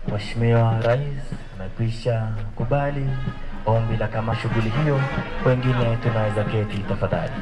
Mheshimiwa Rais amekwisha kubali ombi la kama shughuli hiyo. Wengine tunaweza keti tafadhali.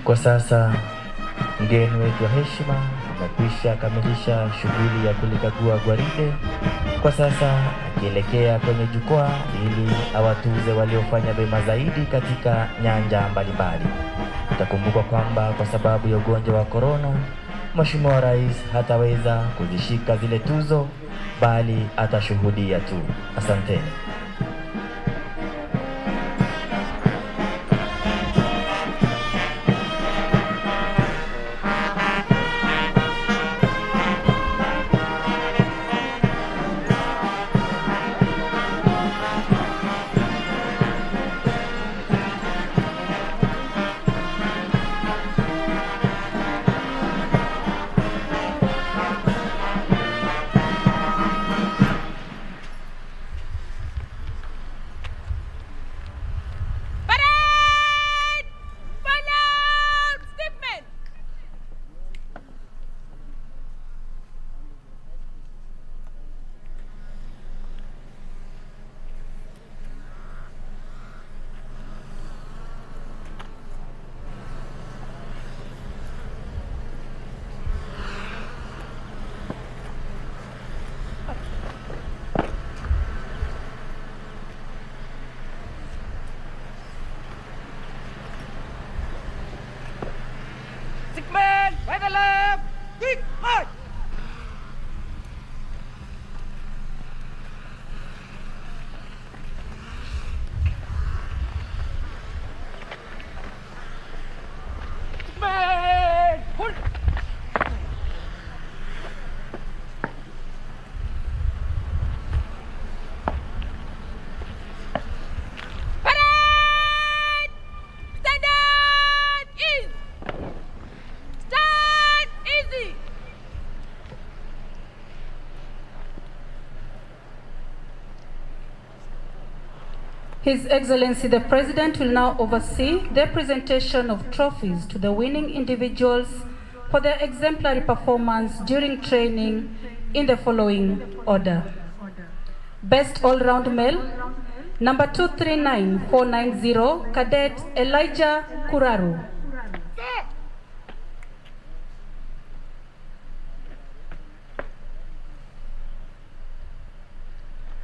Kwa sasa mgeni wetu wa heshima amekwisha kamilisha shughuli ya kulikagua gwaride. Kwa sasa akielekea kwenye jukwaa ili awatuze waliofanya vyema zaidi katika nyanja mbalimbali. Itakumbukwa kwamba kwa sababu ya ugonjwa wa korona, Mheshimiwa Rais hataweza kuzishika zile tuzo bali atashuhudia tu. Asanteni. His Excellency the President will now oversee the presentation of trophies to the winning individuals for their exemplary performance during training in the following order. Best All-Round Male, number 239490, Cadet Elijah Kuraru.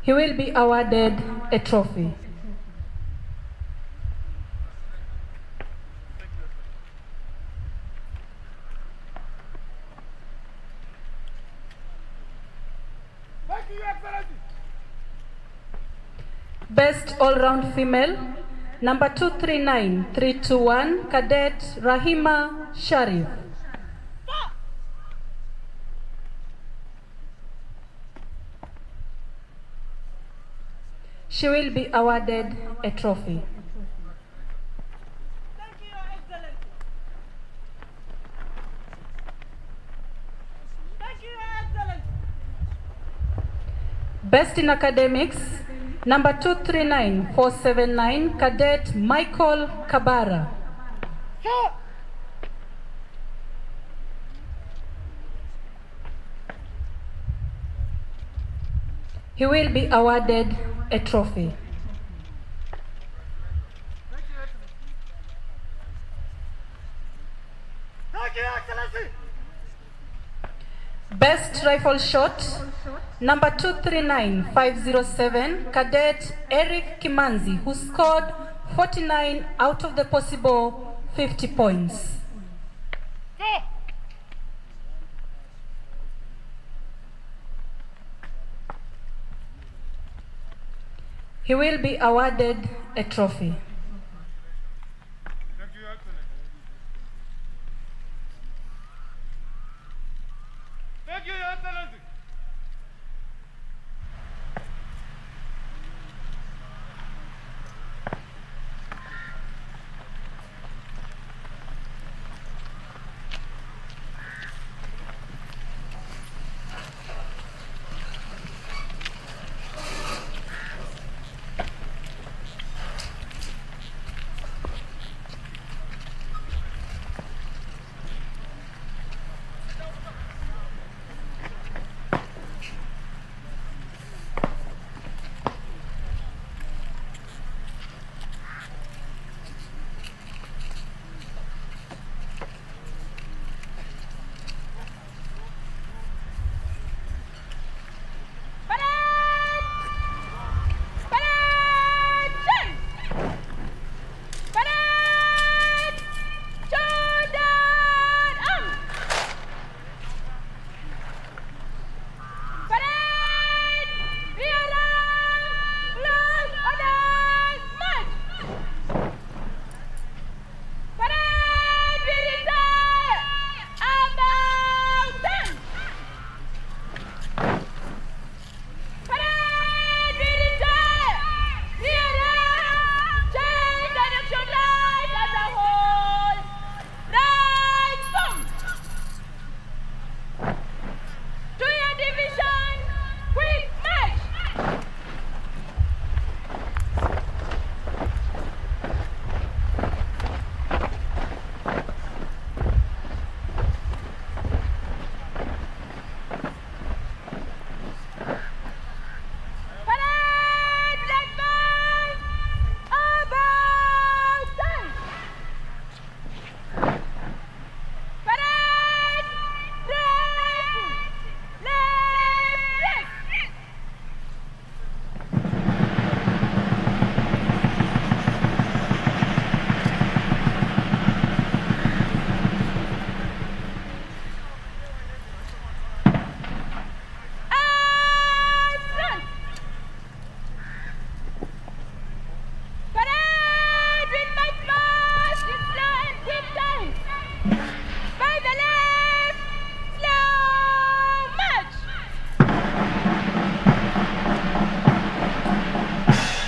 He will be awarded a trophy. Best All-Round Female, number 239321, Cadet Rahima Sharif. She will be awarded a trophy. Thank you, Your Excellency. Thank you, Your Excellency. Best in Academics, number 239479, Cadet Michael Kabara. He will be awarded a trophy. Thank you, Your Excellency. Best Rifle Shot, number 239507, Cadet Eric Kimanzi, who scored 49 out of the possible 50 points. He will be awarded a trophy. Thank you, Your Excellency. Thank you, Your Excellency.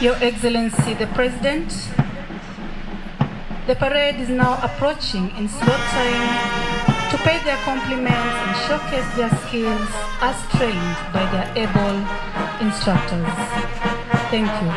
Your Excellency the President, the parade is now approaching in slow time to pay their compliments and showcase their skills as trained by their able instructors. Thank you.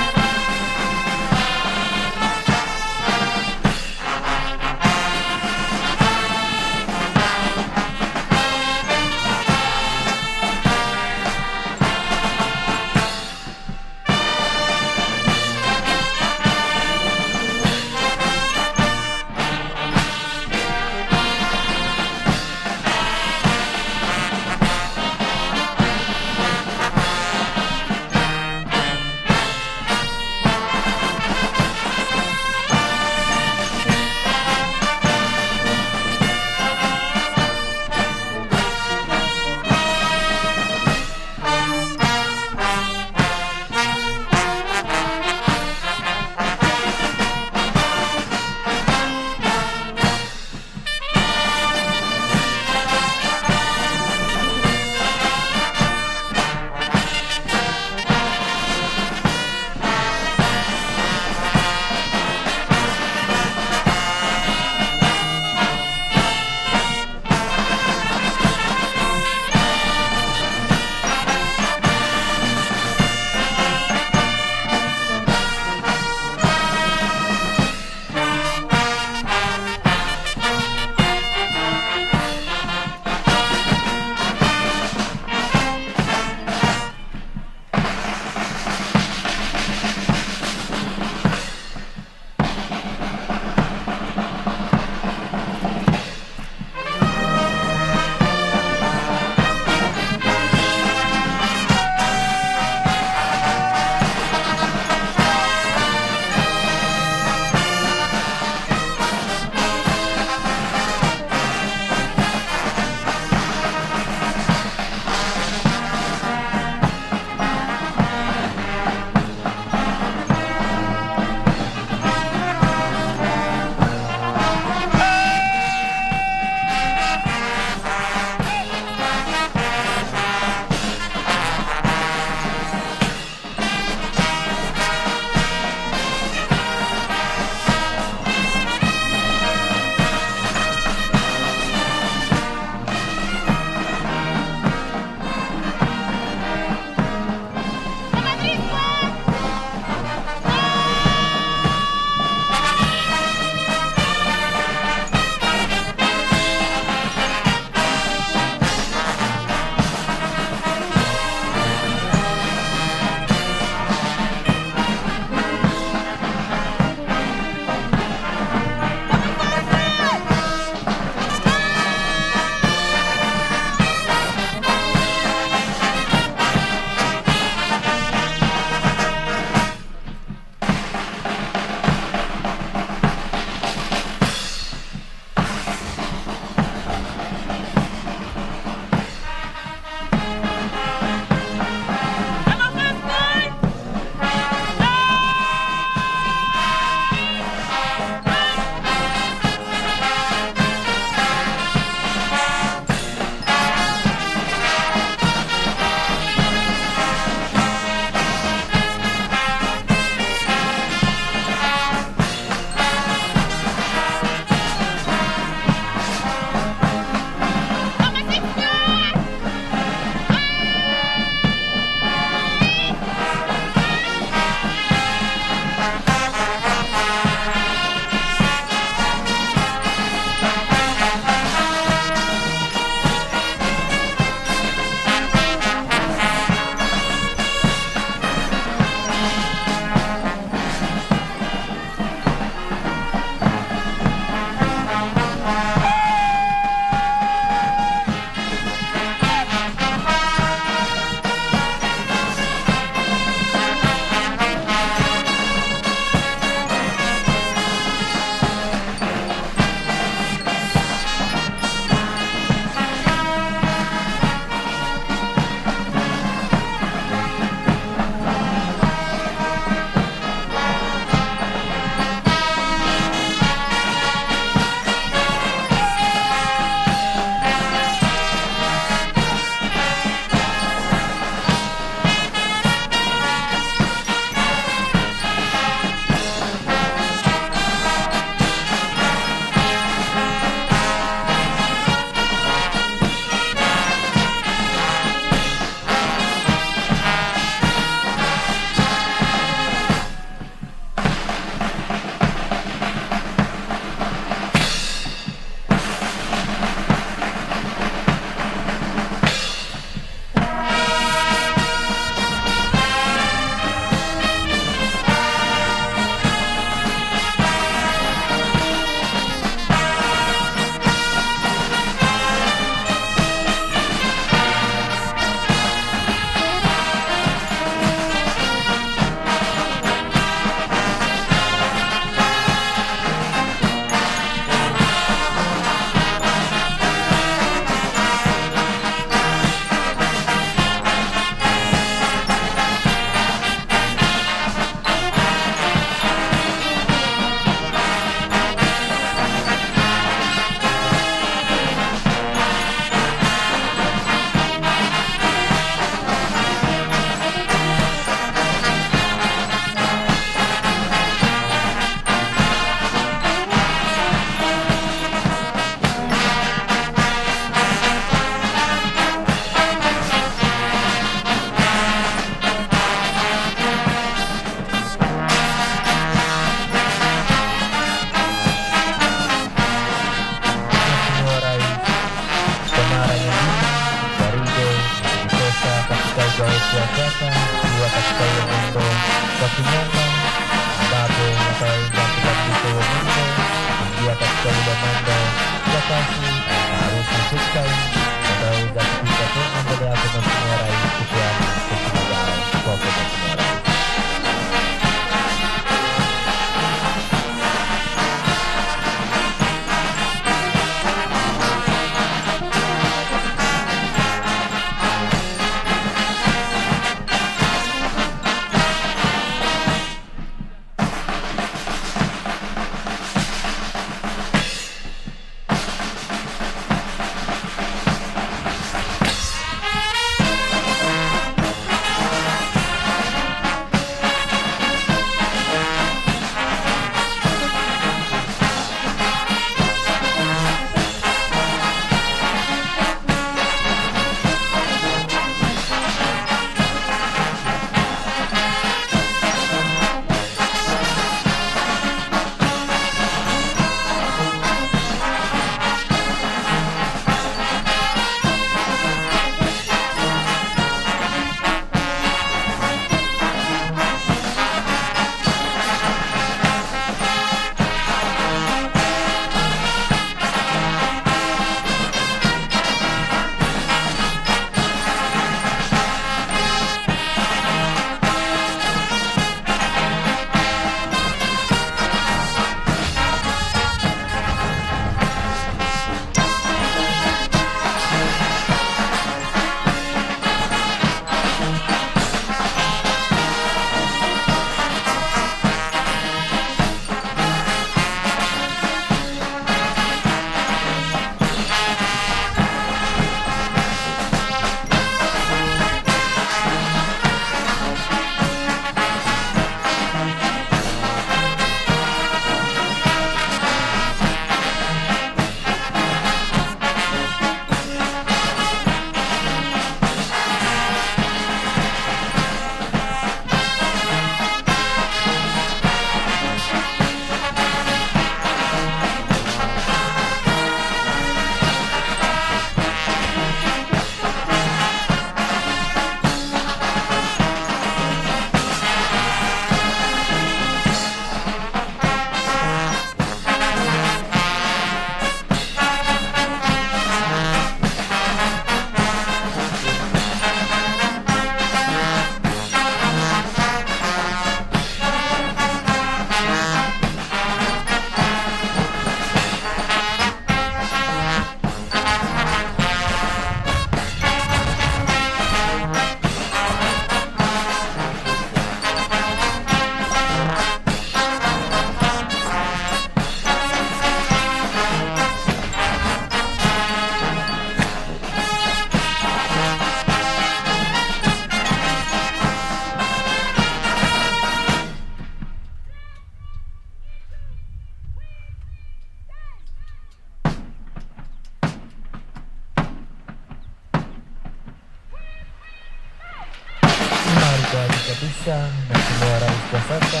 awali kabisa, Mheshimiwa Rais kwa sasa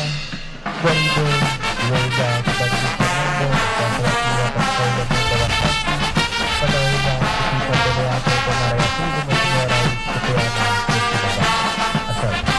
gwaride kuweza kubadilisha mambo sasa, wakiwa katika ule muda wa kati wanaweza kupita mbele yako kwa mara ya pili, Mheshimiwa Rais kupeana heshima zake. Asante.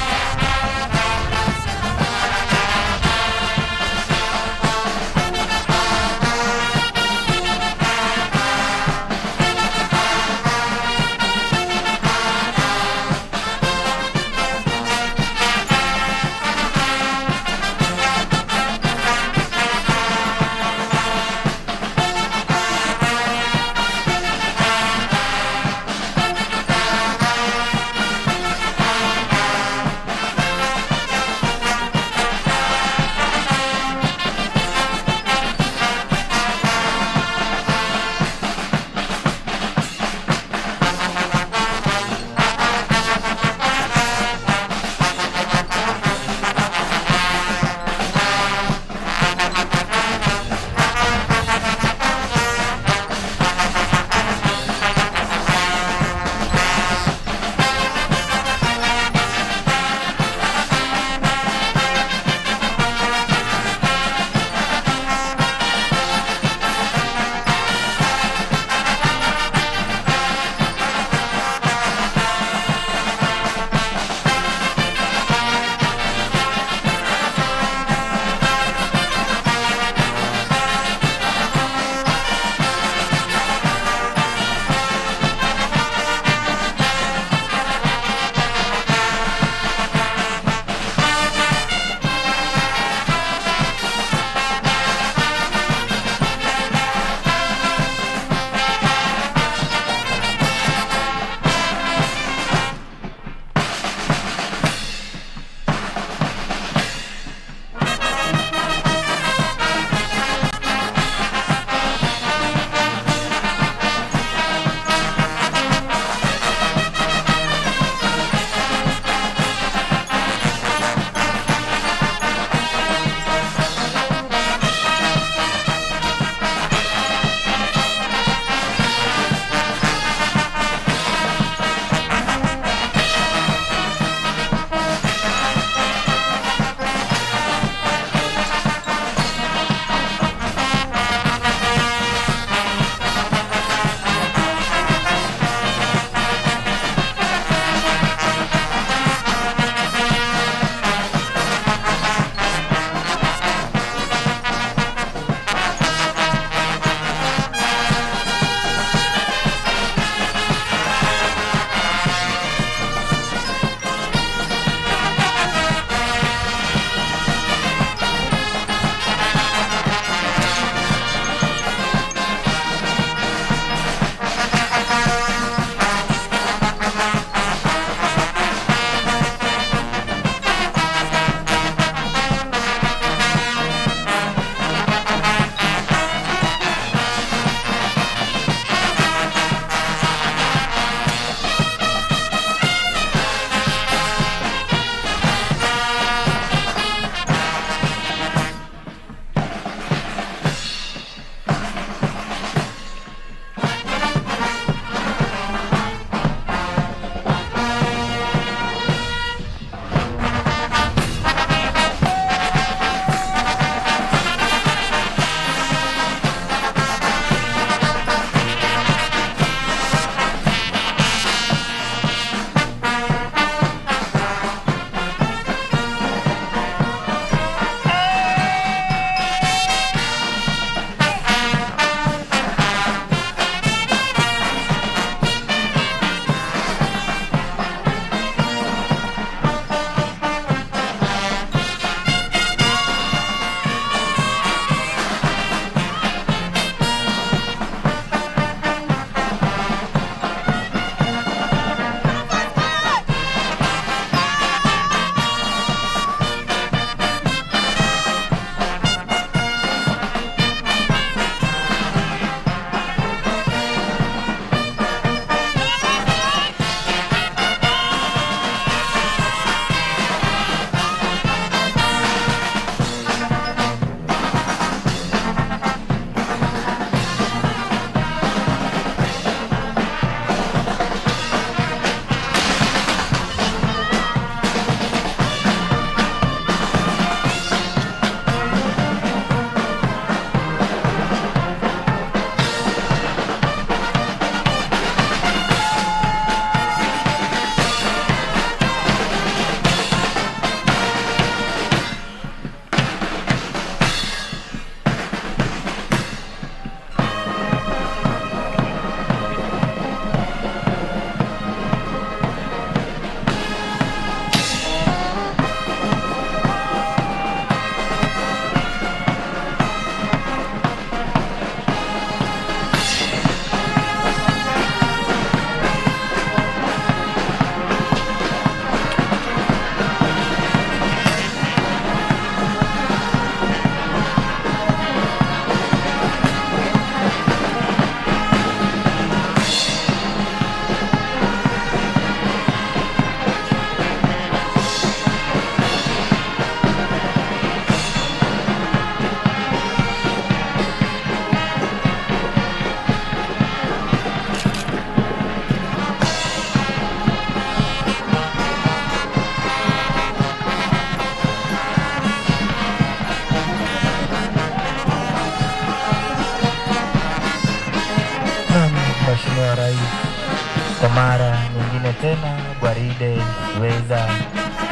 mara nyingine tena gwaride ikiweza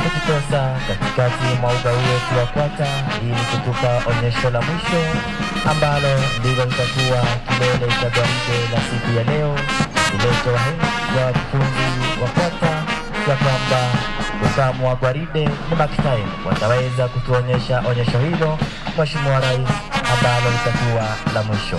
kujitosa katikati mwa uga wetu wa kwata ili kutupa onyesho la mwisho ambalo ndilo litakuwa kilele cha gwaride la siku ya leo, ilete wa wakufunzi wa kwata ya kwamba usamu wa gwaride ni mark time wataweza kutuonyesha onyesho hilo, Mheshimiwa Rais, ambalo litakuwa la mwisho.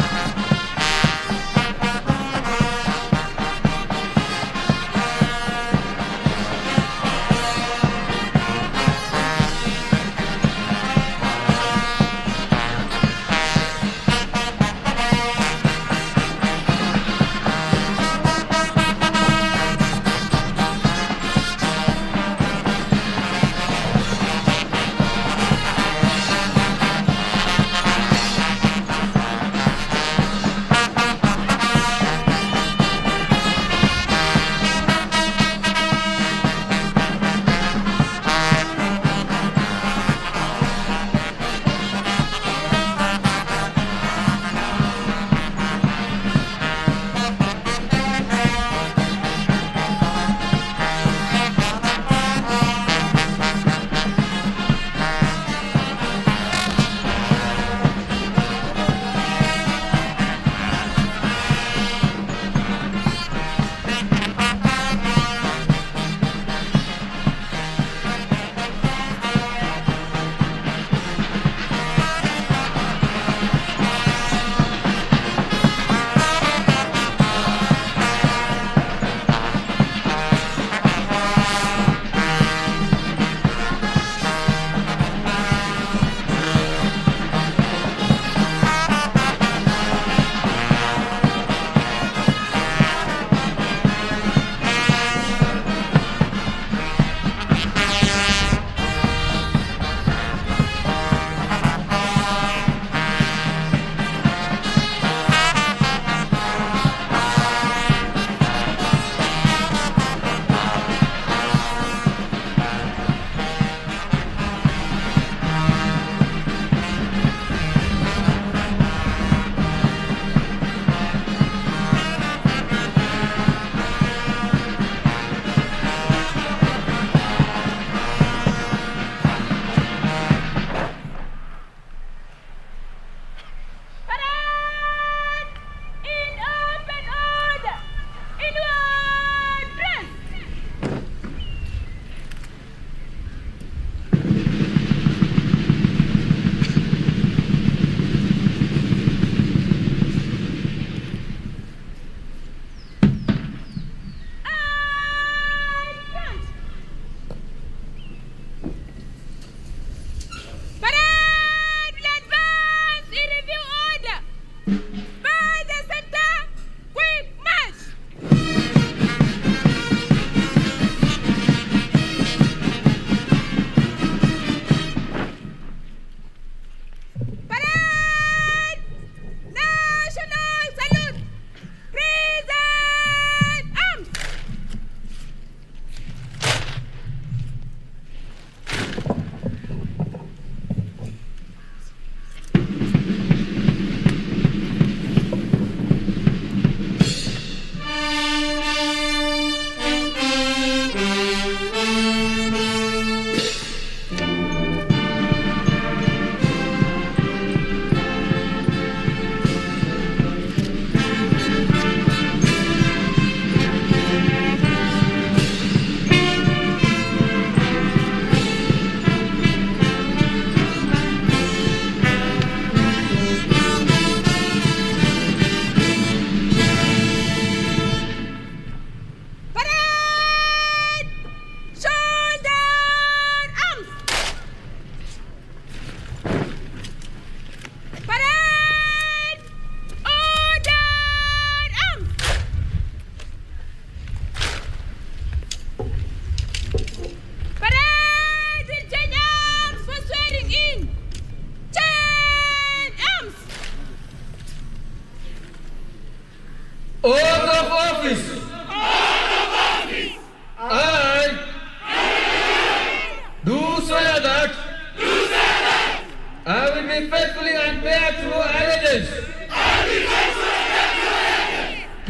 faithfully and bear true allegiance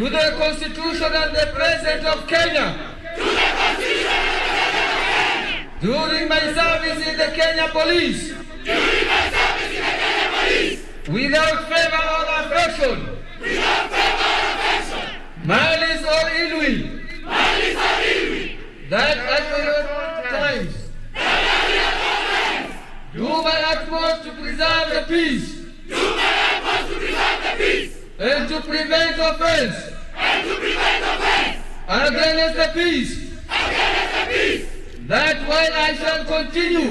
to the Constitution and the President of Kenya, during my service in the Kenya Police, without favor or affection, malice or ill will, that at all times do my utmost to preserve the peace and to prevent offense against the peace, that while I shall continue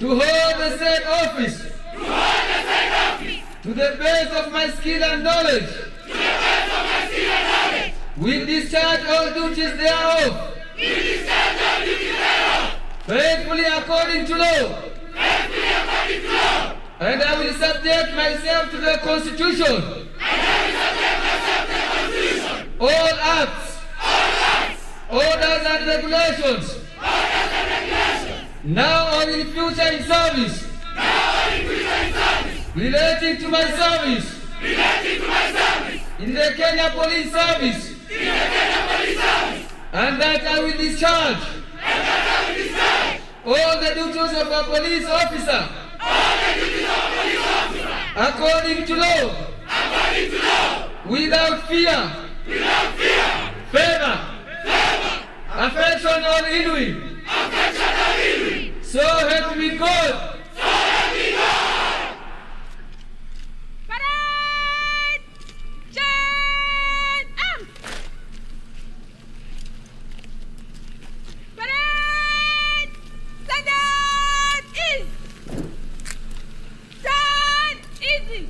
to hold the said office to the best of my skill and knowledge, will discharge all duties thereof, faithfully according to law, and I will subject myself to the Constitution, all acts, orders and regulations, now or in future in service, relating to my service in the Kenya Police Service, and that I will discharge all the duties of a police officer according to law, without fear, favor, affection or ill will. So help me God. Parade! Chain arms! Parade! Stand east! Stand easy!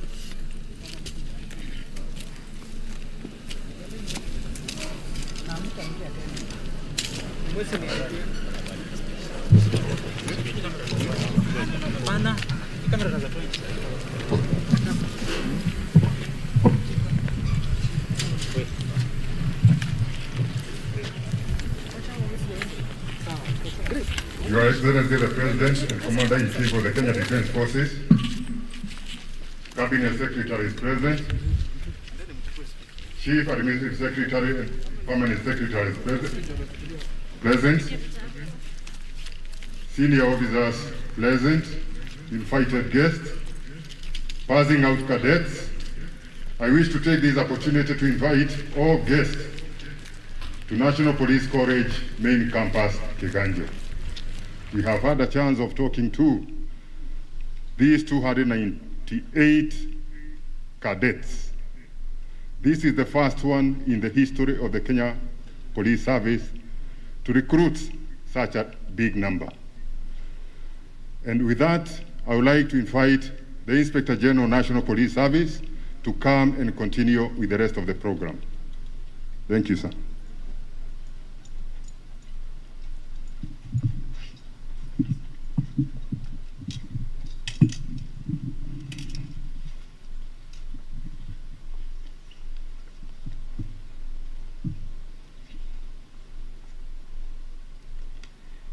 Your Excellency the President and Commander-in-Chief of the Kenya Defence Forces, Cabinet Secretary is present, Chief Administrative Secretary and Permanent Secretary is present, senior officers present, invited guests, passing out cadets. I wish to take this opportunity to invite all guests to National Police College Main Campus, Kiganjo. We have had a chance of talking to these 298 cadets. This is the first one in the history of the Kenya Police Service to recruit such a big number. And with that, I would like to invite the Inspector General of National Police Service to come and continue with the rest of the program. Thank you, sir.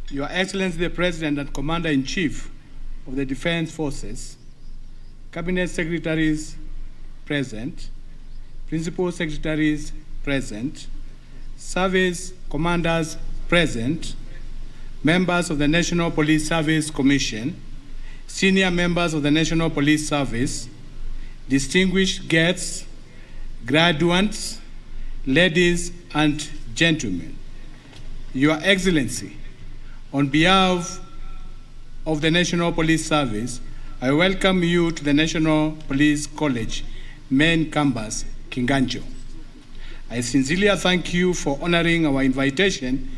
Your Excellency the President and Commander-in-Chief of the Defense Forces, Cabinet Secretaries present, Principal Secretaries present, Service Commanders present, members of the National Police Service Commission, senior members of the National Police Service, distinguished guests, graduates, ladies and gentlemen. Your Excellency, on behalf of the National Police Service, I welcome you to the National Police College Main Campus, Kiganjo. I sincerely thank you for honoring our invitation.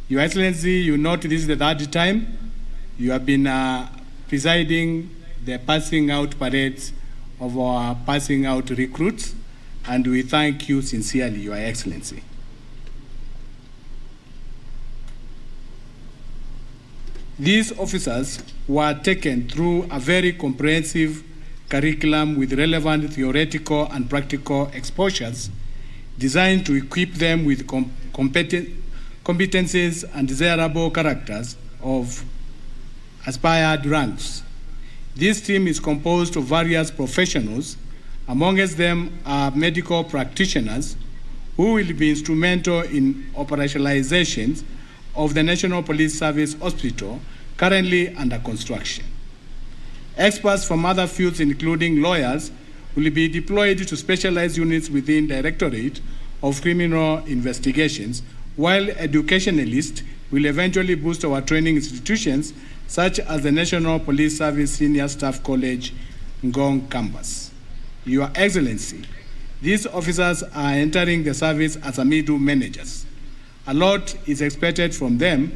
Your Excellency, you note this is the third time you have been presiding the passing out parades of our passing out recruits, and we thank you sincerely, Your Excellency. These officers were taken through a very comprehensive curriculum with relevant theoretical and practical exposures designed to equip them with competencies and desirable characters of aspired ranks. This team is composed of various professionals Amongst them are medical practitioners who will be instrumental in operationalizations of the National Police Service Hospital currently under construction. Experts from other fields, including lawyers, will be deployed to specialized units within Directorate of Criminal Investigations, while educationalists will eventually boost our training institutions, such as the National Police Service Senior Staff College, Ngong campus. Your Excellency, these officers are entering the service as middle managers. A lot is expected from them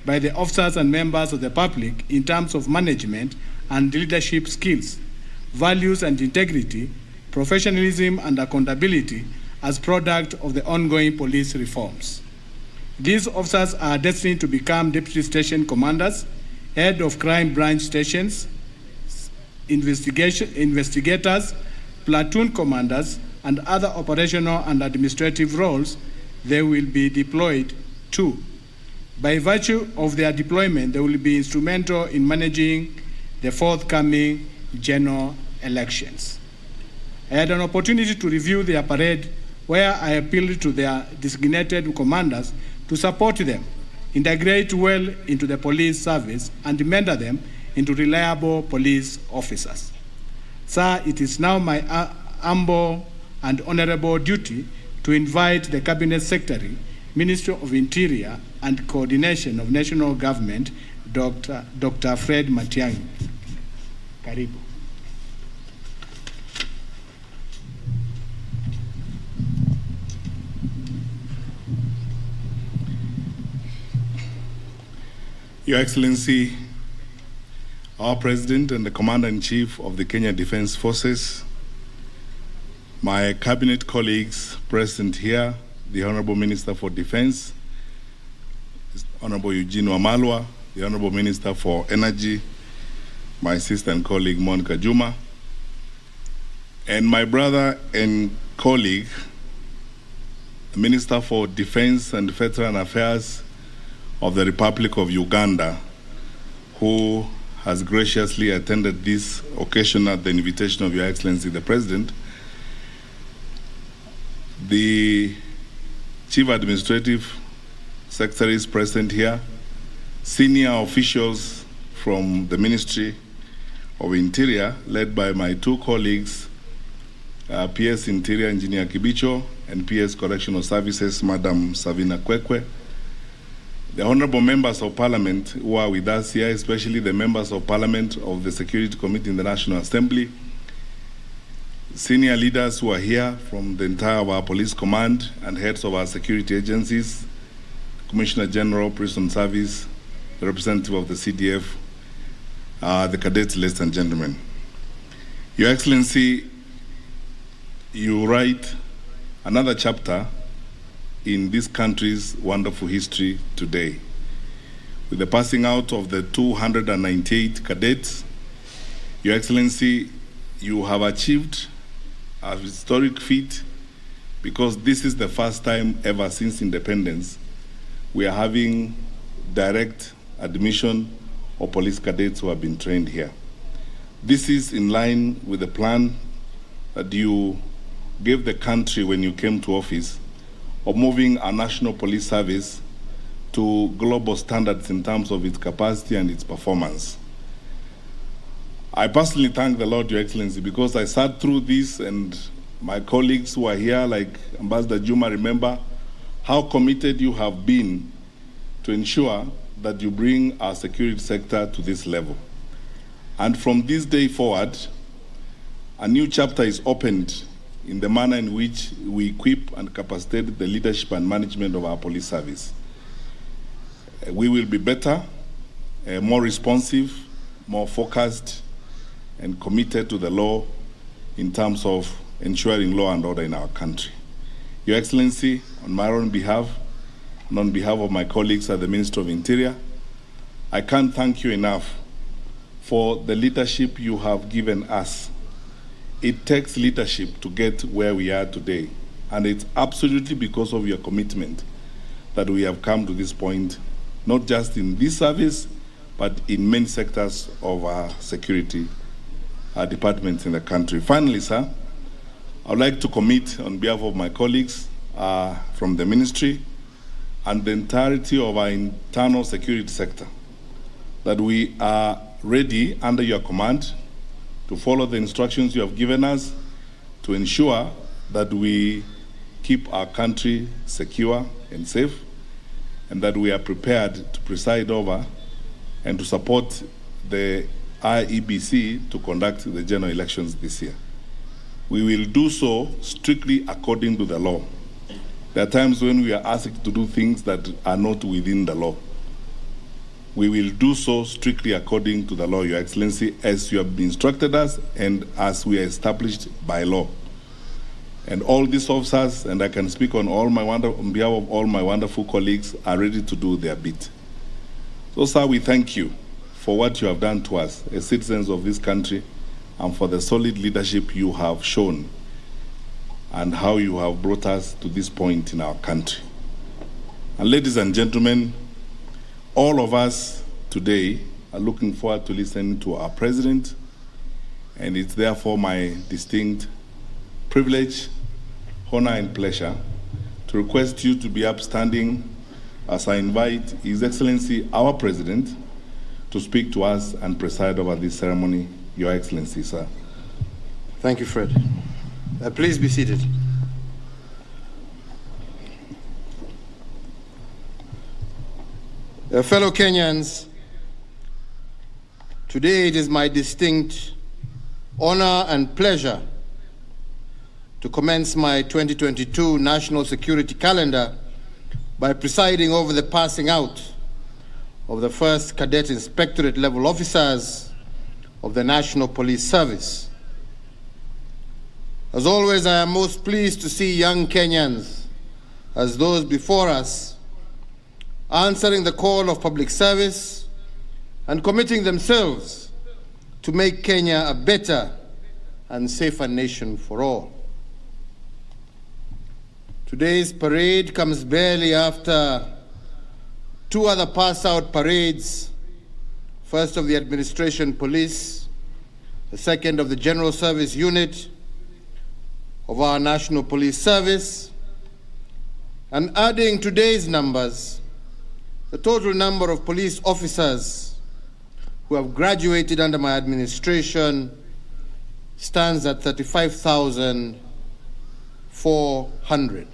by the officers and members of the public in terms of management and leadership skills, values and integrity, professionalism and accountability as product of the ongoing police reforms. These officers are destined to become deputy station commanders, head of crime branch stations, investigators, platoon commanders, and other operational and administrative roles they will be deployed to. By virtue of their deployment, they will be instrumental in managing the forthcoming general elections. I had an opportunity to review their parade, where I appealed to their designated commanders to support them, integrate well into the police service, and mentor them into reliable police officers. Sir, it is now my humble and honorable duty to invite the Cabinet Secretary, Minister of Interior and Coordination of National Government, Dr. Fred Matiang'i. Karibu. Your Excellency, our President and the Commander-in-Chief of the Kenya Defence Forces, my Cabinet colleagues present here, the Honorable Minister for Defence, Honorable Eugene Wamalwa, the Honorable Minister for Energy, my sister and colleague Monica Juma, and my brother and colleague, the Minister for Defence and Veteran Affairs of the Republic of Uganda, who has graciously attended this occasion at the invitation of Your Excellency the President, the Chief Administrative Secretaries present here, senior officials from the Ministry of Interior, led by my two colleagues, PS Interior Engineer Kibicho and PS Correctional Services, Madam Savina Kwekwe, the honorable members of Parliament who are with us here, especially the members of Parliament of the Security Committee in the National Assembly, senior leaders who are here from the entire of our police command and heads of our security agencies, Commissioner General, Prison Service, the representative of the CDF, the cadets, ladies and gentlemen. Your Excellency, you write another chapter in this country's wonderful history today. With the passing out of the 298 cadets, Your Excellency, you have achieved a historic feat, because this is the first time ever since independence we are having direct admission of police cadets who have been trained here. This is in line with the plan that you gave the country when you came to office of moving our national police service to global standards in terms of its capacity and its performance. I personally thank the Lord, Your Excellency, because I sat through this, and my colleagues who are here, like Ambassador Juma, remember how committed you have been to ensure that you bring our security sector to this level. And from this day forward, a new chapter is opened in the manner in which we equip and capacitate the leadership and management of our police service. We will be better, more responsive, more focused, and committed to the law in terms of ensuring law and order in our country. Your Excellency, on my own behalf, and on behalf of my colleagues at the Ministry of Interior, I can't thank you enough for the leadership you have given us. It takes leadership to get where we are today, and it's absolutely because of your commitment that we have come to this point, not just in this service, but in many sectors of our security departments in the country. Finally, sir, I would like to commit on behalf of my colleagues from the ministry and the entirety of our internal security sector that we are ready under your command to follow the instructions you have given us to ensure that we keep our country secure and safe, and that we are prepared to preside over and to support the IEBC to conduct the general elections this year. We will do so strictly according to the law. There are times when we are asked to do things that are not within the law. We will do so strictly according to the law, Your Excellency, as you have instructed us and as we are established by law. And all these officers, and I can speak on behalf of all my wonderful colleagues, are ready to do their bit. So, sir, we thank you for what you have done to us as citizens of this country and for the solid leadership you have shown and how you have brought us to this point in our country. And ladies and gentlemen, all of us today are looking forward to listening to our president, and it's therefore my distinct privilege, honor, and pleasure to request you to be upstanding as I invite His Excellency, our President, to speak to us and preside over this ceremony. Your Excellency, sir. Thank you, Fred. Please be seated. Fellow Kenyans, today it is my distinct honor and pleasure to commence my 2022 National Security Calendar by presiding over the passing out of the first Cadet Inspectorate level officers of the National Police Service. As always, I am most pleased to see young Kenyans, as those before us, answering the call of public service and committing themselves to make Kenya a better and safer nation for all. Today's parade comes barely after two other pass-out parades, first of the Administration Police, the second of the General Service Unit of our National Police Service, and adding today's numbers, the total number of police officers who have graduated under my administration stands at 35,400.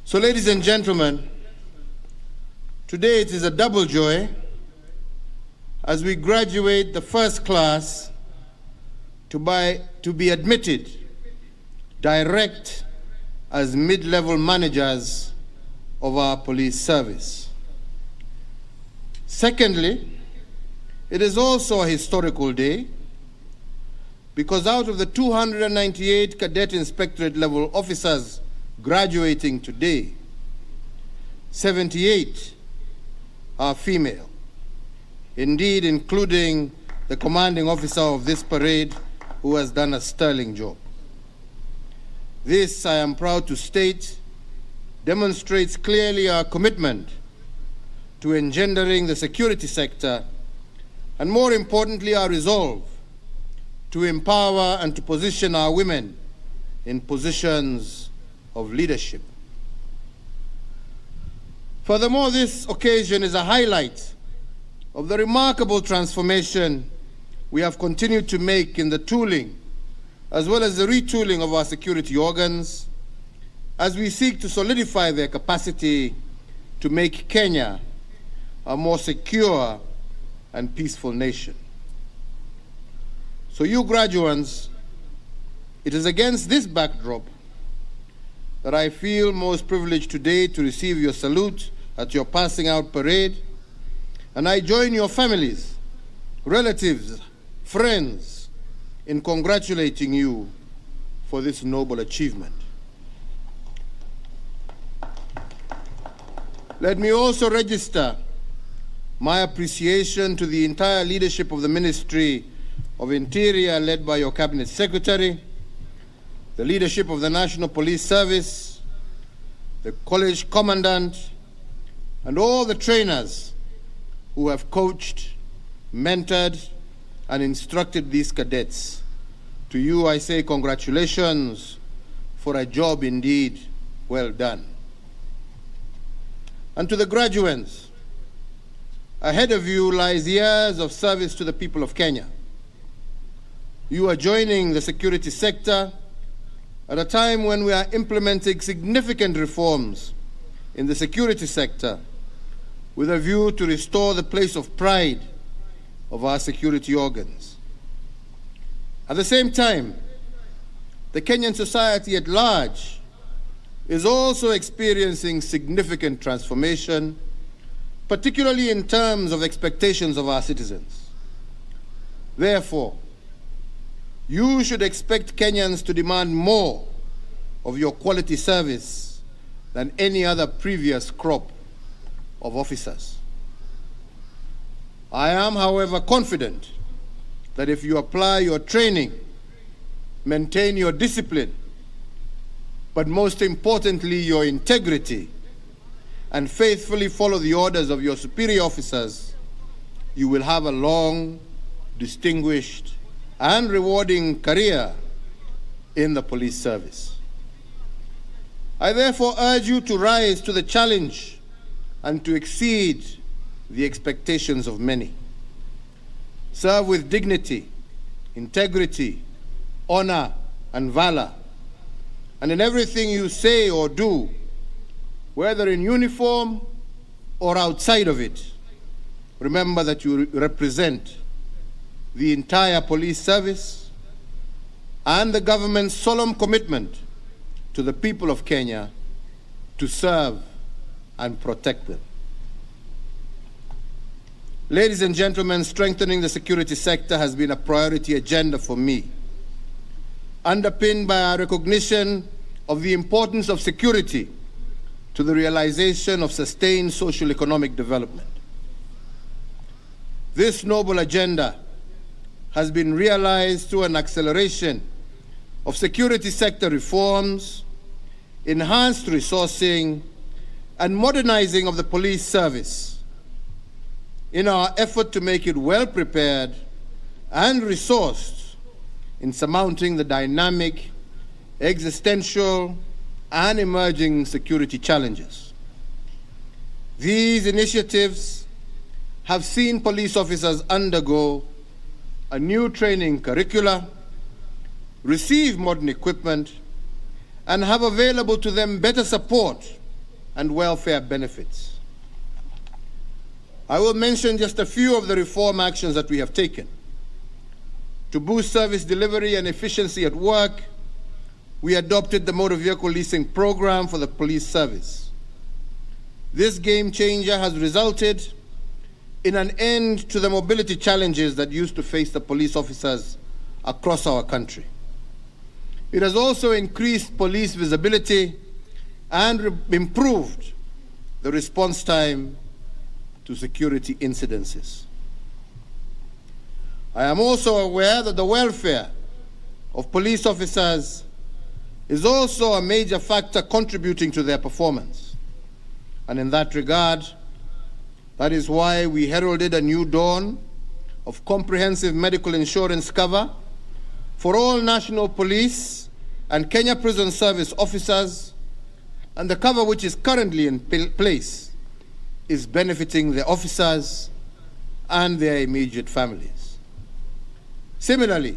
So, ladies and gentlemen, today it is a double joy as we graduate the first class to be admitted direct as mid-level managers of our police service. Secondly, it is also a historical day because out of the 298 Cadet Inspectorate level officers graduating today, 78 are female, indeed including the commanding officer of this parade, who has done a sterling job. This, I am proud to state, demonstrates clearly our commitment to engendering the security sector, and more importantly, our resolve to empower and to position our women in positions of leadership. Furthermore, this occasion is a highlight of the remarkable transformation we have continued to make in the tooling as well as the retooling of our security organs as we seek to solidify their capacity to make Kenya a more secure and peaceful nation. So you graduates, it is against this backdrop that I feel most privileged today to receive your salute at your passing out parade, and I join your families, relatives, friends in congratulating you for this noble achievement. Let me also register my appreciation to the entire leadership of the Ministry of Interior, led by your Cabinet Secretary, the leadership of the National Police Service, the college commandant, and all the trainers who have coached, mentored, and instructed these cadets To you I say congratulations for a job indeed well done. And to the graduates, ahead of you lies years of service to the people of Kenya. You are joining the security sector at a time when we are implementing significant reforms in the security sector with a view to restore the place of pride of our security organs. At the same time, the Kenyan society at large is also experiencing significant transformation, particularly in terms of expectations of our citizens. Therefore, you should expect Kenyans to demand more of your quality service than any other previous crop of officers. I am, however, confident that if you apply your training, maintain your discipline, but most importantly, your integrity, and faithfully follow the orders of your superior officers, you will have a long, distinguished, and rewarding career in the police service. I therefore urge you to rise to the challenge and to exceed the expectations of many. Serve with dignity, integrity, honor, and valor. And in everything you say or do, whether in uniform or outside of it, remember that you represent the entire police service and the government's solemn commitment to the people of Kenya to serve and protect them. Ladies and gentlemen, strengthening the security sector has been a priority agenda for me, underpinned by our recognition of the importance of security to the realization of sustained socio-economic development. This noble agenda has been realized through an acceleration of security sector reforms, enhanced resourcing, and modernizing of the police service in our effort to make it well prepared and resourced in surmounting the dynamic, existential, and emerging security challenges. These initiatives have seen police officers undergo a new training curricula, receive modern equipment, and have available to them better support and welfare benefits. I will mention just a few of the reform actions that we have taken. To boost service delivery and efficiency at work, we adopted the motor vehicle leasing program for the police service. This game changer has resulted in an end to the mobility challenges that used to face the police officers across our country. It has also increased police visibility and improved the response time to security incidences. I am also aware that the welfare of police officers is also a major factor contributing to their performance. And in that regard, that is why we heralded a new dawn of comprehensive medical insurance cover for all National Police and Kenya Prison Service officers, and the cover which is currently in place is benefiting the officers and their immediate families. Similarly,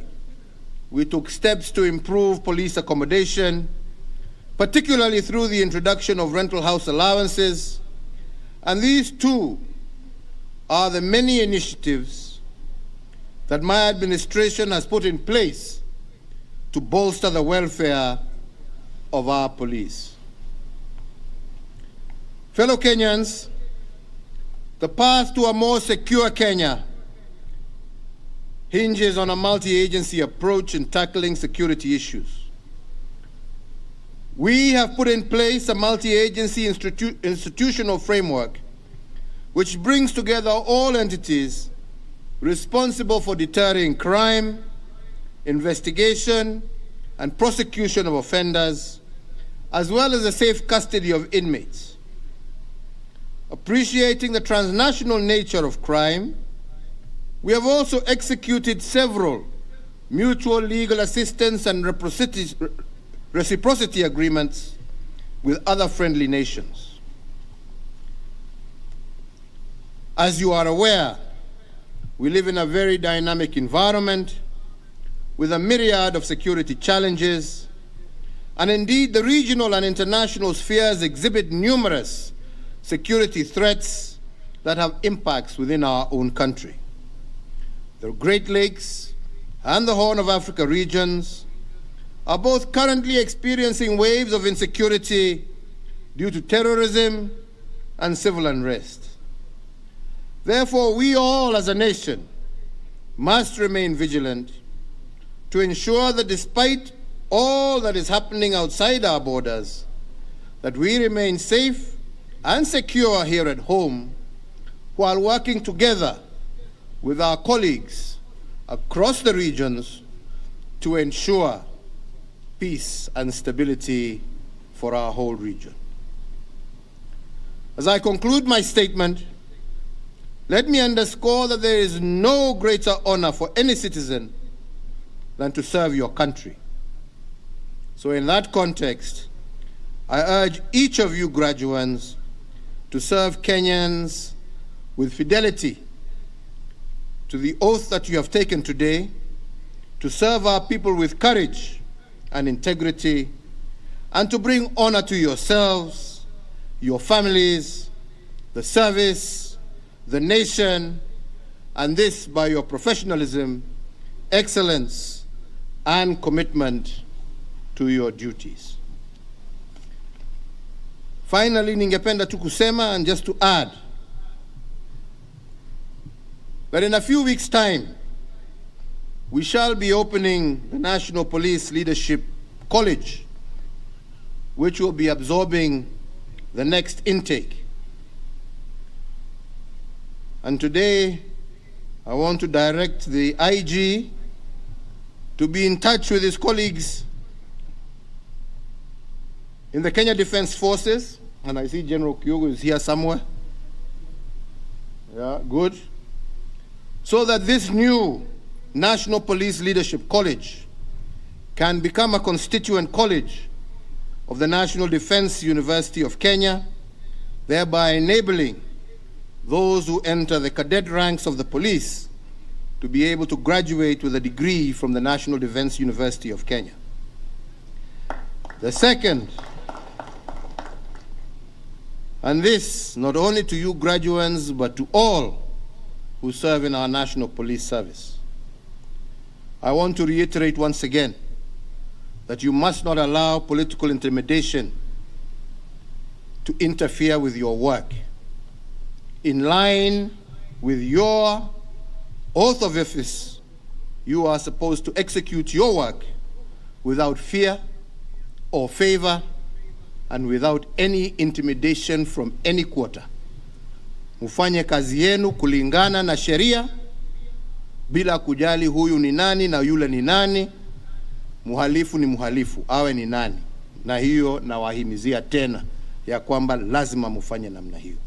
we took steps to improve police accommodation, particularly through the introduction of rental house allowances, and these too are the many initiatives that my administration has put in place to bolster the welfare of our police. Fellow Kenyans, the path to a more secure Kenya hinges on a multi-agency approach in tackling security issues. We have put in place a multi-agency institutional framework which brings together all entities responsible for deterring crime, investigation, and prosecution of offenders, as well as the safe custody of inmates. Appreciating the transnational nature of crime, we have also executed several mutual legal assistance and reciprocity agreements with other friendly nations. As you are aware, we live in a very dynamic environment with a myriad of security challenges, and indeed the regional and international spheres exhibit numerous security threats that have impacts within our own country. The Great Lakes and the Horn of Africa regions are both currently experiencing waves of insecurity due to terrorism and civil unrest. Therefore, we all as a nation must remain vigilant to ensure that despite all that is happening outside our borders, that we remain safe and secure here at home while working together with our colleagues across the regions to ensure peace and stability for our whole region. As I conclude my statement, let me underscore that there is no greater honor for any citizen than to serve your country. So in that context, I urge each of you graduates to serve Kenyans with fidelity to the oath that you have taken today, to serve our people with courage and integrity, and to bring honor to yourselves, your families, the service, the nation, and this by your professionalism, excellence, and commitment to your duties. Finally, ningependa tu kusema, and just to add, that in a few weeks' time, we shall be opening the National Police Leadership College, which will be absorbing the next intake. And today, I want to direct the IG to be in touch with his colleagues in the Kenya Defense Forces, and I see General Kyogo is here somewhere. Yeah, good. So that this new National Police Leadership College can become a constituent college of the National Defense University of Kenya, thereby enabling those who enter the cadet ranks of the police to be able to graduate with a degree from the National Defense University of Kenya. The second, and this not only to you graduates, but to all who serve in our National Police Service, I want to reiterate once again that you must not allow political intimidation to interfere with your work. In line with your oath of office, you are supposed to execute your work without fear or favor and without any intimidation from any quarter. Mufanye kazi yenu kulingana na sheria bila kujali huyu ni nani na yule ni nani. Muhalifu ni muhalifu, awe ni nani. Na hiyo nawahimizia tena ya kwamba lazima mufanye namna hiyo.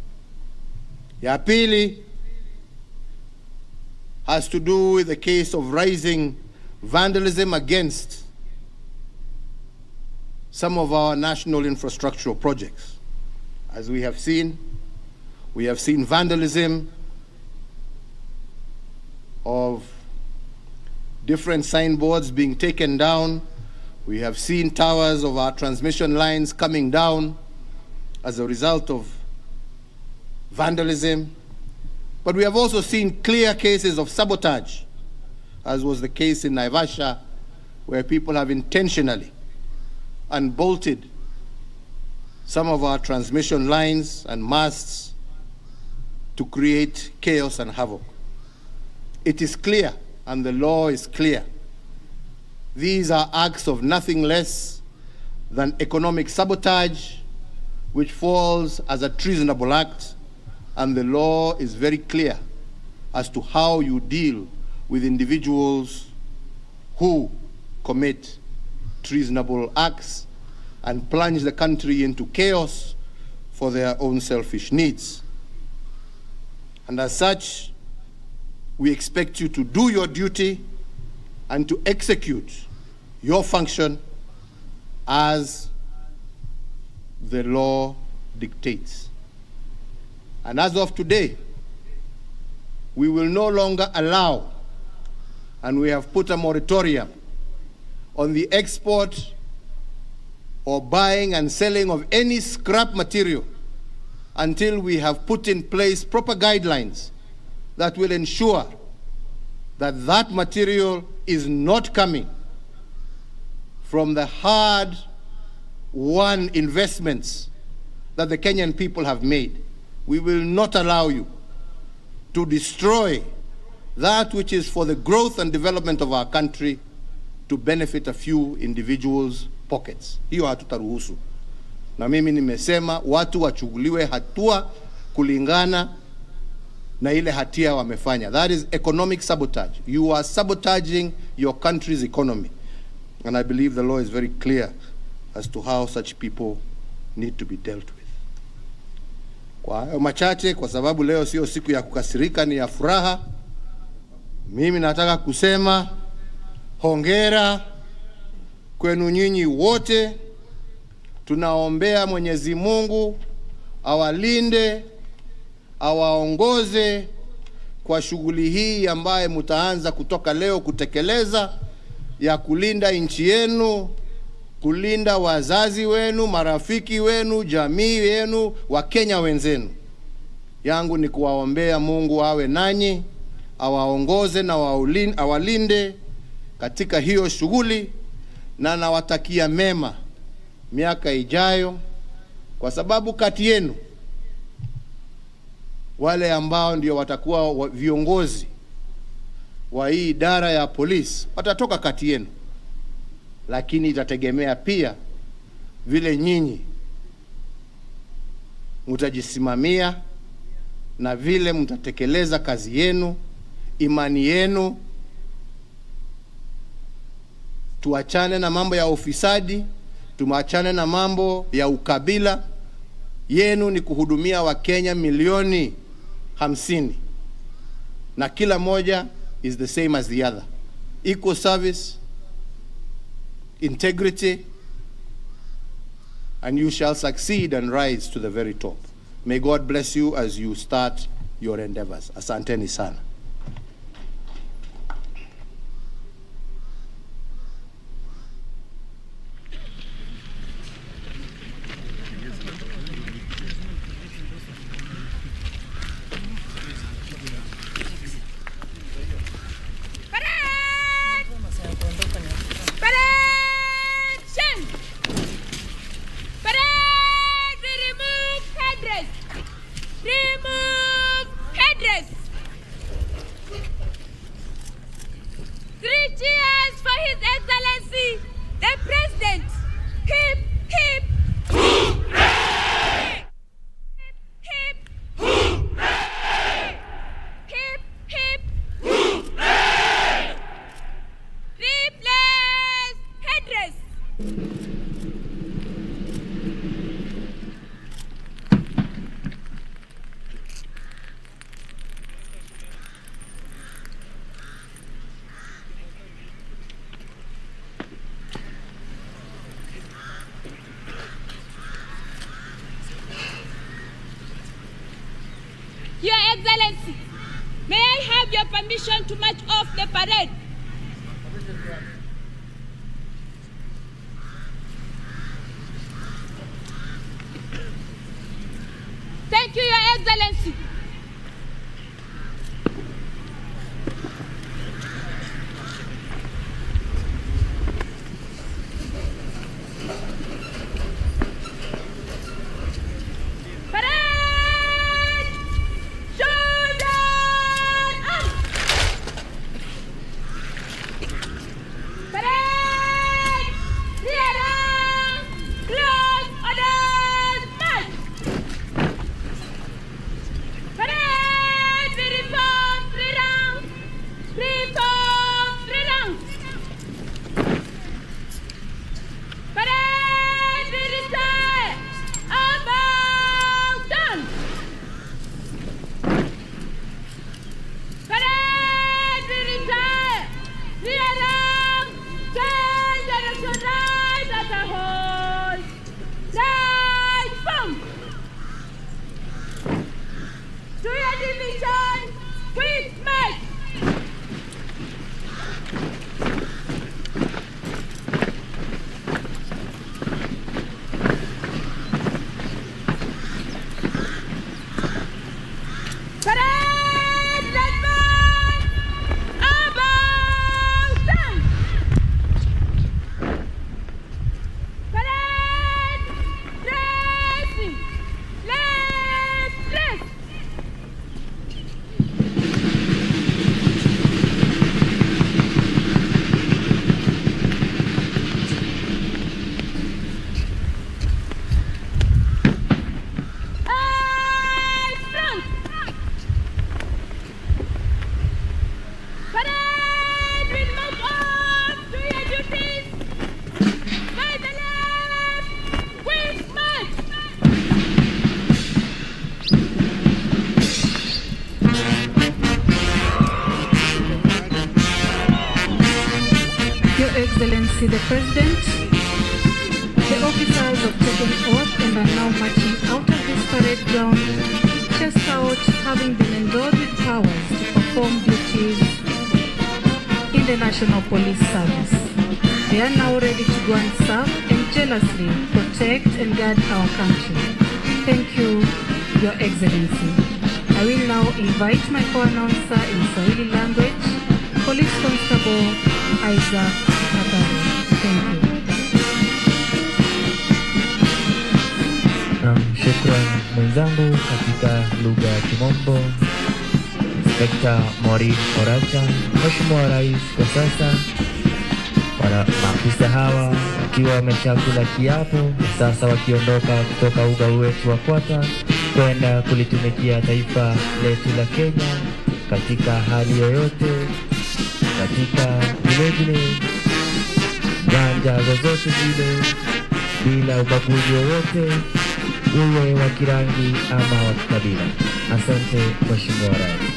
Ya pili has to do with the case of rising vandalism against some of our national infrastructural projects. As we have seen vandalism of different signboards being taken down. We have seen towers of our transmission lines coming down as a result of vandalism. But we have also seen clear cases of sabotage, as was the case in Naivasha, where people have intentionally unbolted some of our transmission lines and masts to create chaos and havoc. It is clear, and the law is clear. These are acts of nothing less than economic sabotage, which falls as a treasonable act, and the law is very clear as to how you deal with individuals who commit treasonable acts and plunge the country into chaos for their own selfish needs. And as such, we expect you to do your duty and to execute your function as the law dictates. And as of today, we will no longer allow, and we have put a moratorium on the export or buying and selling of any scrap material until we have put in place proper guidelines that will ensure that that material is not coming from the hard-won investments that the Kenyan people have made. We will not allow you to destroy that which is for the growth and development of our country to benefit a few individuals' pockets. Hiyo hatutaruhusu. Na mimi nimesema watu wachukuliwe hatua kulingana na ile hatia wamefanya. That is economic sabotage. You are sabotaging your country's economy. And I believe the law is very clear as to how such people need to be dealt with. Kwa hayo machache, kwa sababu leo sio siku ya kukasirika, ni ya furaha, mimi nataka kusema hongera kwenu nyinyi wote. Tunaombea Mwenyezi Mungu awalinde, awaongoze kwa shughuli hii ambaye mtaanza kutoka leo kutekeleza, ya kulinda nchi yenu, kulinda wazazi wenu, marafiki wenu, jamii yenu, Wakenya wenzenu. Yangu ni kuwaombea Mungu awe nanyi, awaongoze na awalinde katika hiyo shughuli, na nawatakia mema miaka ijayo, kwa sababu kati yenu wale ambao ndio watakuwa viongozi wa hii idara ya polisi watatoka kati yenu, lakini itategemea pia vile nyinyi mtajisimamia na vile mtatekeleza kazi yenu, imani yenu. Tuachane na mambo ya ufisadi, tuachane na mambo ya ukabila. Yenu ni kuhudumia Wakenya milioni 50, na kila moja is the same as the other. Equal service, integrity, and you shall succeed and rise to the very top. May God bless you as you start your endeavors. Asanteni sana. Remove headdress. 3 cheers for His Excellency, the President. Hip, hip. Hooray! Hip, hip. Hooray! Hip, hip. Hooray! Replace headdress. Your Excellency, may I have your permission to march off the parade? Thank you, Your Excellency. division with might. Parade, advance, about time. Parade, dressing, let's dress. Eyes front. Parade will move on to your duties. By the left, with march. Your Excellency the President, the officers have taken oath and are now marching out of this parade ground, chest out, having been endowed with powers to perform duties in the National Police Service. They are now ready to go and serve and jealously protect and guard our country. Thank you, Your Excellency. I will now invite my co-announcer in Swahili language, Police Constable Isaac Hatari. Thank you. Shukran mwenzangu katika lugha ya Kimombo, Inspekta Maureen Oracha. Mheshimiwa Rais, kwa sasa maafisa hawa wakiwa wameshakula kiapo, sasa wakiondoka kutoka uga wetu wa Kwata kwenda kulitumikia taifa letu la Kenya katika hali yoyote, katika vilevile nyanja zozote zile, bila ubaguzi wowote, uwe wa kirangi ama wa kikabila. Asante Mheshimiwa Rais.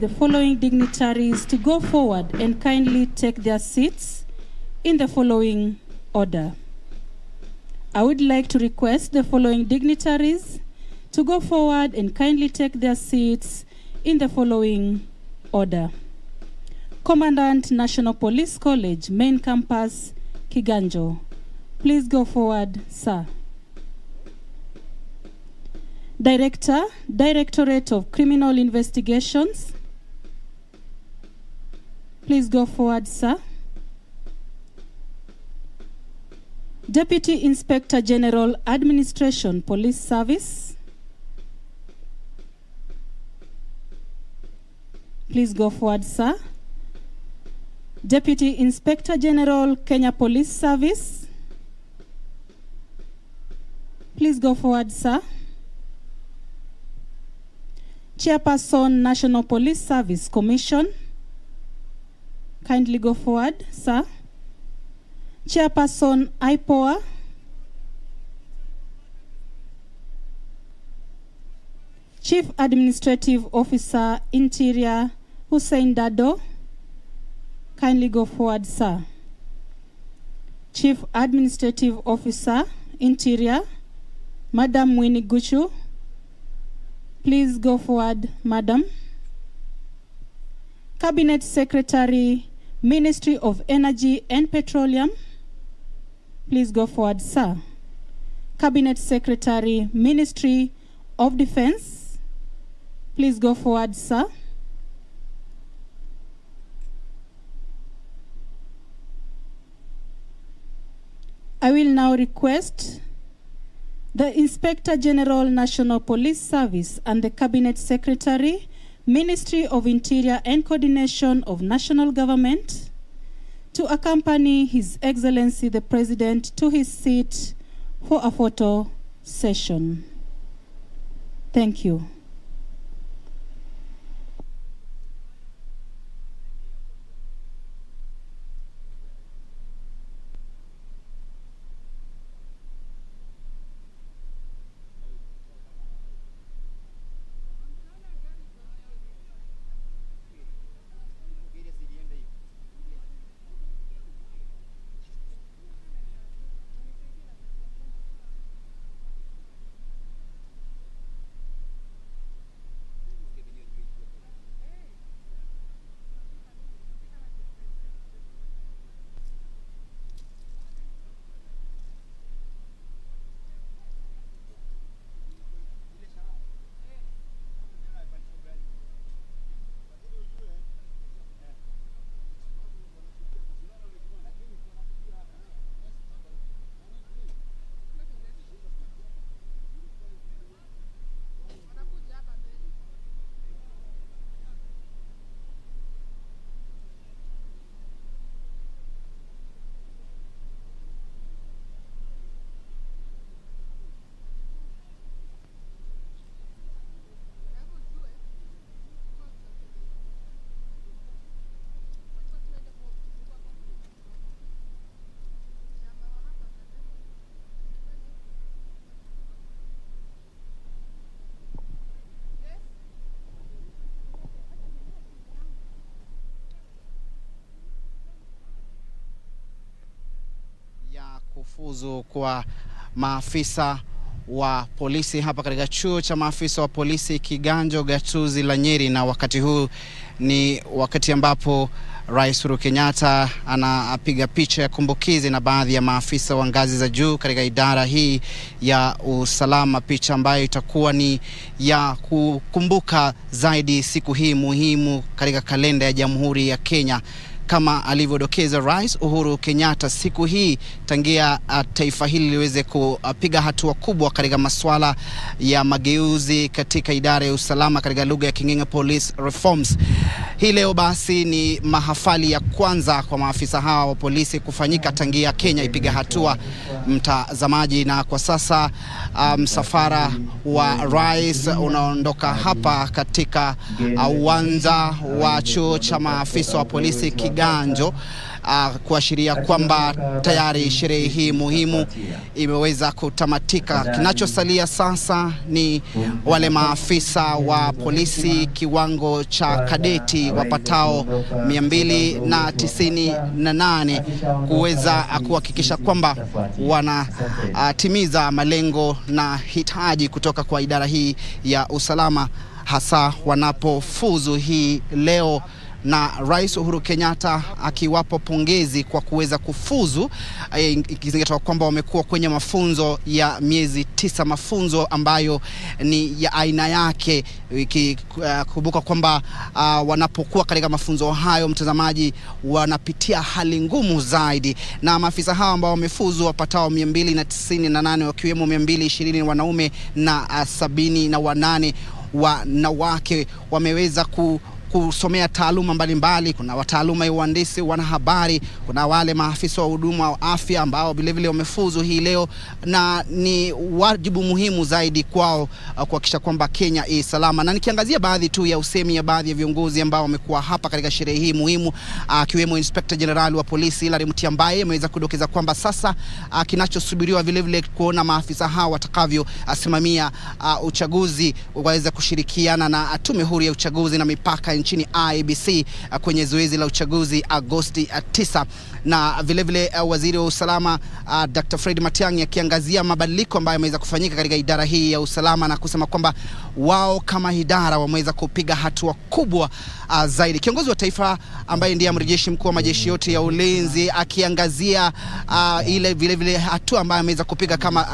the following dignitaries to go forward and kindly take their seats in the following order. I would like to request the following dignitaries to go forward and kindly take their seats in the following order. Commandant, National Police College, Main Campus, Kiganjo. Please go forward, sir. Director, Directorate of Criminal Investigations. Please go forward, sir. Deputy Inspector General, Administration, Police Service. Please go forward, sir. Deputy Inspector General, Kenya Police Service. Please go forward, sir. Chairperson, National Police Service Commission. Kindly go forward, sir. Chairperson, IPOA. Chief Administrative Officer, Interior, Hussein Dado. Kindly go forward, sir. Chief Administrative Officer, Interior, Madam Winnie Guchu. Please go forward, madam. Cabinet Secretary, Ministry of Energy and Petroleum. Please go forward, sir. Cabinet Secretary, Ministry of Defense. Please go forward, sir. I will now request the Inspector General, National Police Service, and the Cabinet Secretary, Ministry of Interior and Coordination of National Government, to accompany His Excellency the President to his seat for a photo session. Thank you. Kufuzu kwa maafisa wa polisi hapa katika chuo cha maafisa wa polisi Kiganjo, gatuzi la Nyeri, na wakati huu ni wakati ambapo Rais Uhuru Kenyatta anapiga picha ya kumbukizi na baadhi ya maafisa wa ngazi za juu katika idara hii ya usalama, picha ambayo itakuwa ni ya kukumbuka zaidi siku hii muhimu katika kalenda ya Jamhuri ya Kenya. Kama alivyodokeza Rais Uhuru Kenyatta, siku hii tangia taifa hili liweze kupiga hatua kubwa katika masuala ya mageuzi katika idara ya usalama, katika lugha ya King'eng'e police reforms. Hii leo basi ni mahafali ya kwanza kwa maafisa hawa wa polisi kufanyika tangia Kenya ipiga hatua, mtazamaji, na kwa sasa msafara wa rais unaondoka hapa katika uwanja wa chuo cha maafisa wa polisi Kiganjo, kuashiria kwamba tayari sherehe hii muhimu imeweza kutamatika. Kinachosalia sasa ni wale maafisa wa polisi kiwango cha kadeti wapatao 298 kuweza kuhakikisha kwamba wanatimiza malengo na hitaji kutoka kwa idara hii ya usalama, hasa wanapofuzu hii leo, na Rais Uhuru Kenyatta akiwapo pongezi kwa kuweza kufuzu, ikizingatiwa kwamba wamekuwa kwenye mafunzo ya miezi 9, mafunzo ambayo ni ya aina yake, ikikumbuka kwamba wanapokuwa katika mafunzo hayo, mtazamaji, wanapitia hali ngumu zaidi, na maafisa hao ambao wamefuzu wapatao 298 wakiwemo 220 wanaume na 78 wanawake wameweza kusomea taaluma mbalimbali. Kuna wataaluma ya uhandisi, wanahabari, kuna wale maafisa wa huduma wa afya ambao vilevile wamefuzu hii leo, na ni wajibu muhimu zaidi kwao kuhakikisha kwamba Kenya i salama. Na nikiangazia baadhi tu ya usemi ya baadhi ya viongozi ambao wamekuwa hapa katika sherehe hii muhimu, akiwemo Inspector General wa polisi Hilary Mutia, ambaye ameweza kudokeza kwamba sasa kinachosubiriwa vilevile kuona maafisa hao watakavyo asimamia uchaguzi, waweza kushirikiana na tume huru ya uchaguzi na mipaka nchini IBC kwenye zoezi la uchaguzi Agosti 9. Na vilevile waziri wa usalama Dr. Fred Matiang'i akiangazia mabadiliko ambayo yameweza kufanyika katika idara hii ya usalama, na kusema kwamba wao kama idara wameweza kupiga hatua kubwa zaidi. Kiongozi wa taifa ambaye ndiye amiri jeshi mkuu wa majeshi yote ya ulinzi akiangazia ile vilevile hatua ambayo ameweza kupiga kama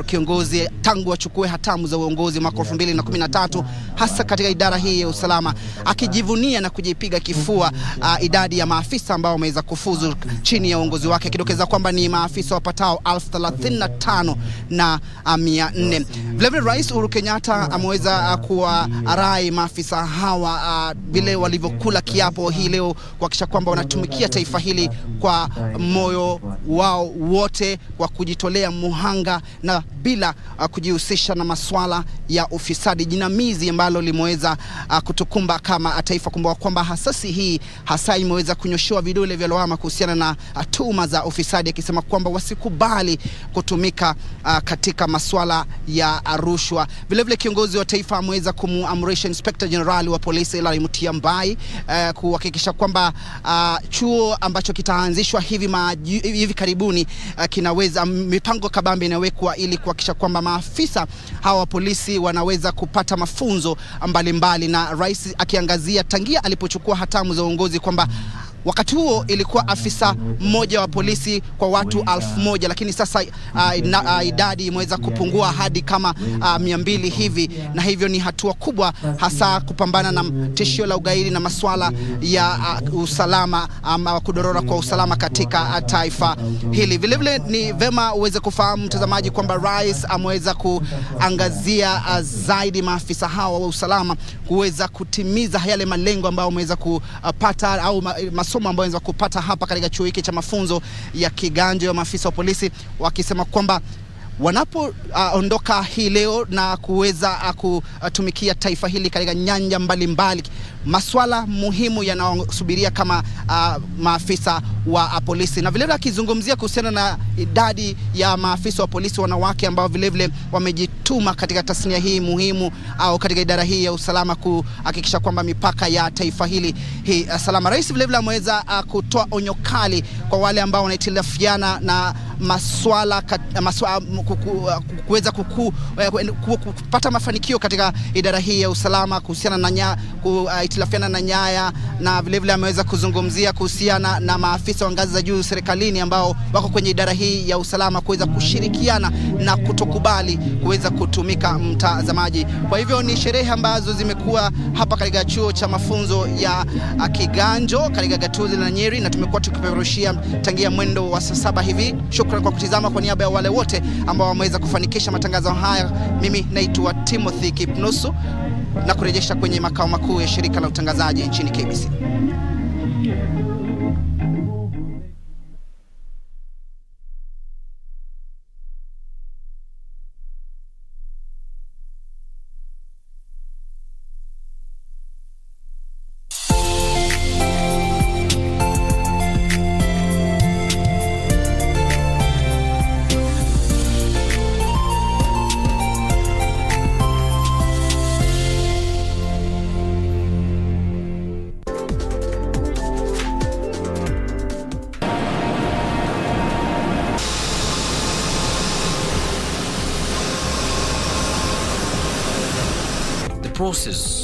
kiongozi tangu achukue hatamu za uongozi mwaka 2013, hasa katika idara hii ya usalama, akijivunia na kujipiga kifua idadi ya maafisa ambao wameweza kufuzu chini ya uongozi wake, akidokeza kwamba ni maafisa wapatao 35,400. Vilevile Rais Uhuru Kenyatta ameweza kuwarai maafisa hawa vile walivyokula kiapo hii leo kuhakikisha kwamba wanatumikia taifa hili kwa moyo wao wote, kwa kujitolea muhanga na bila kujihusisha na masuala ya ufisadi, jinamizi ambalo limeweza kutukumba kama taifa. Kumbuka kwamba hasasi hii hasa imeweza kunyoshewa vidole vya lawama kuhusiana na tuhuma za ufisadi, akisema kwamba wasikubali kutumika katika masuala ya rushwa. Vilevile kiongozi wa taifa ameweza kumuamrisha Inspector General wa polisi Hilary Mutia kuhakikisha kwamba chuo ambacho kitaanzishwa hivi karibuni kinaweza, mipango kabambe inawekwa ili kuhakikisha kwamba maafisa hawa wa polisi wanaweza kupata mafunzo mbalimbali. Na rais akiangazia tangia alipochukua hatamu za uongozi kwamba wakati huo ilikuwa afisa mmoja wa polisi kwa watu 1,000, lakini sasa idadi imeweza kupungua hadi kama 200 hivi, na hivyo ni hatua kubwa hasa kupambana na tishio la ugaidi na masuala ya usalama ama kudorora kwa usalama katika taifa hili. Vilevile ni vema uweze kufahamu mtazamaji kwamba rais ameweza kuangazia zaidi maafisa hawa wa usalama kuweza kutimiza yale malengo ambayo wameweza kupata au masomo ambayo wameweza kupata hapa katika chuo hiki cha mafunzo ya Kiganjo ya maafisa wa polisi, wakisema kwamba wanapoondoka hii leo na kuweza kutumikia taifa hili katika nyanja mbalimbali, masuala muhimu yanayosubiria kama maafisa wa polisi. Na vile akizungumzia kuhusiana na idadi ya maafisa wa polisi wanawake ambao vile wamejituma katika tasnia hii muhimu au katika idara hii ya usalama kuhakikisha kwamba mipaka ya taifa hili salama. Rais vile ameweza kutoa onyo kali kwa wale ambao wanahitilafiana na masuala kuweza kupata mafanikio katika idara hii ya usalama kuhusiana na kuhitilafiana na nyaya, na vile ameweza kuzungumzia kuhusiana na maafisa wa ngazi za juu serikalini ambao wako kwenye idara hii ya usalama kuweza kushirikiana na kutokubali kuweza kutumika, mtazamaji. Kwa hivyo ni sherehe ambazo zimekuwa hapa katika chuo cha mafunzo ya Kiganjo katika gatuzi la Nyeri, na tumekuwa tukipeperushia tangia mwendo wa saa 7 hivi. Shukrani kwa kutizama. Kwa niaba ya wale wote ambao wameweza kufanikisha matangazo haya, mimi naitwa Timothy Kipnusu na kurejesha kwenye makao makuu ya shirika la utangazaji nchini KBC. process